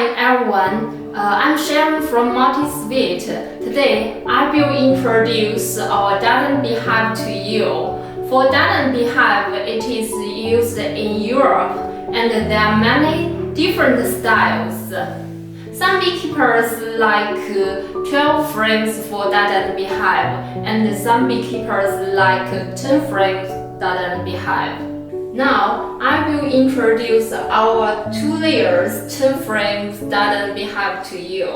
Hi everyone, I'm Sharon from Multi-Suite. Today I will introduce our Dadant Beehive to you. For Dadant Beehive, it is used in Europe and there are many different styles. Some beekeepers like 12 frames for Dadant Beehive and some beekeepers like 10 frames Dadant Beehive. Now, I will introduce our 2 layers 10 frames Dadant Beehive to you.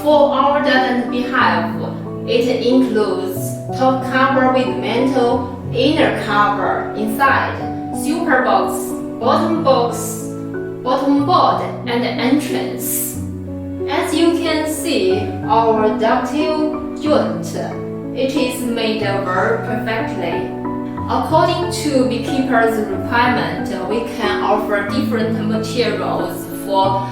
For our Dadant Beehive, it includes top cover with mantle, inner cover inside, super box, bottom board, and entrance. As you can see, our ductile joint, it is made very perfectly. According to beekeepers' requirement, we can offer different materials for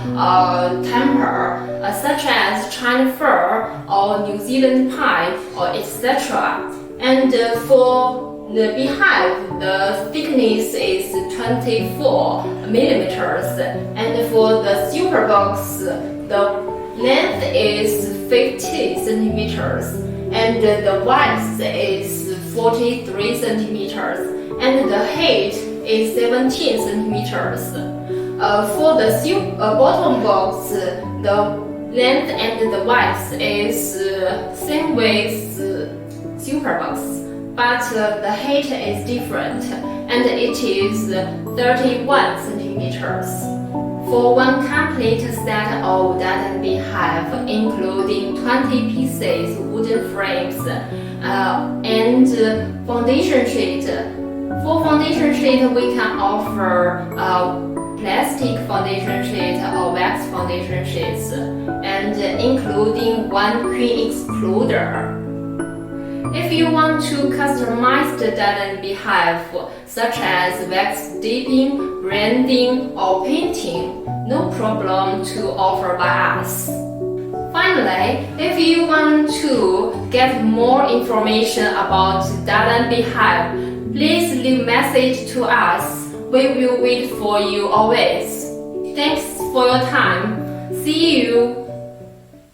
temper, such as China fir or New Zealand pine or etc. And for the beehive, the thickness is 24 millimeters, and for the super box, the length is 50 centimeters, and the width is 43 centimeters, and the height is 17 centimeters. For the bottom box, the length and the width is same with super box, but the height is different, and it is 31 centimeters. For one complete set of Dadant Beehive, including 20 pieces wooden frames and foundation sheet. For foundation sheet, we can offer plastic foundation sheet or wax foundation sheets, and including one queen excluder. If you want to customize the Dadant Beehive, such as wax dipping, branding, or painting, no problem to offer by us. Finally, if you want to get more information about Dadant Beehive, please leave message to us. We will wait for you always. Thanks for your time. See you.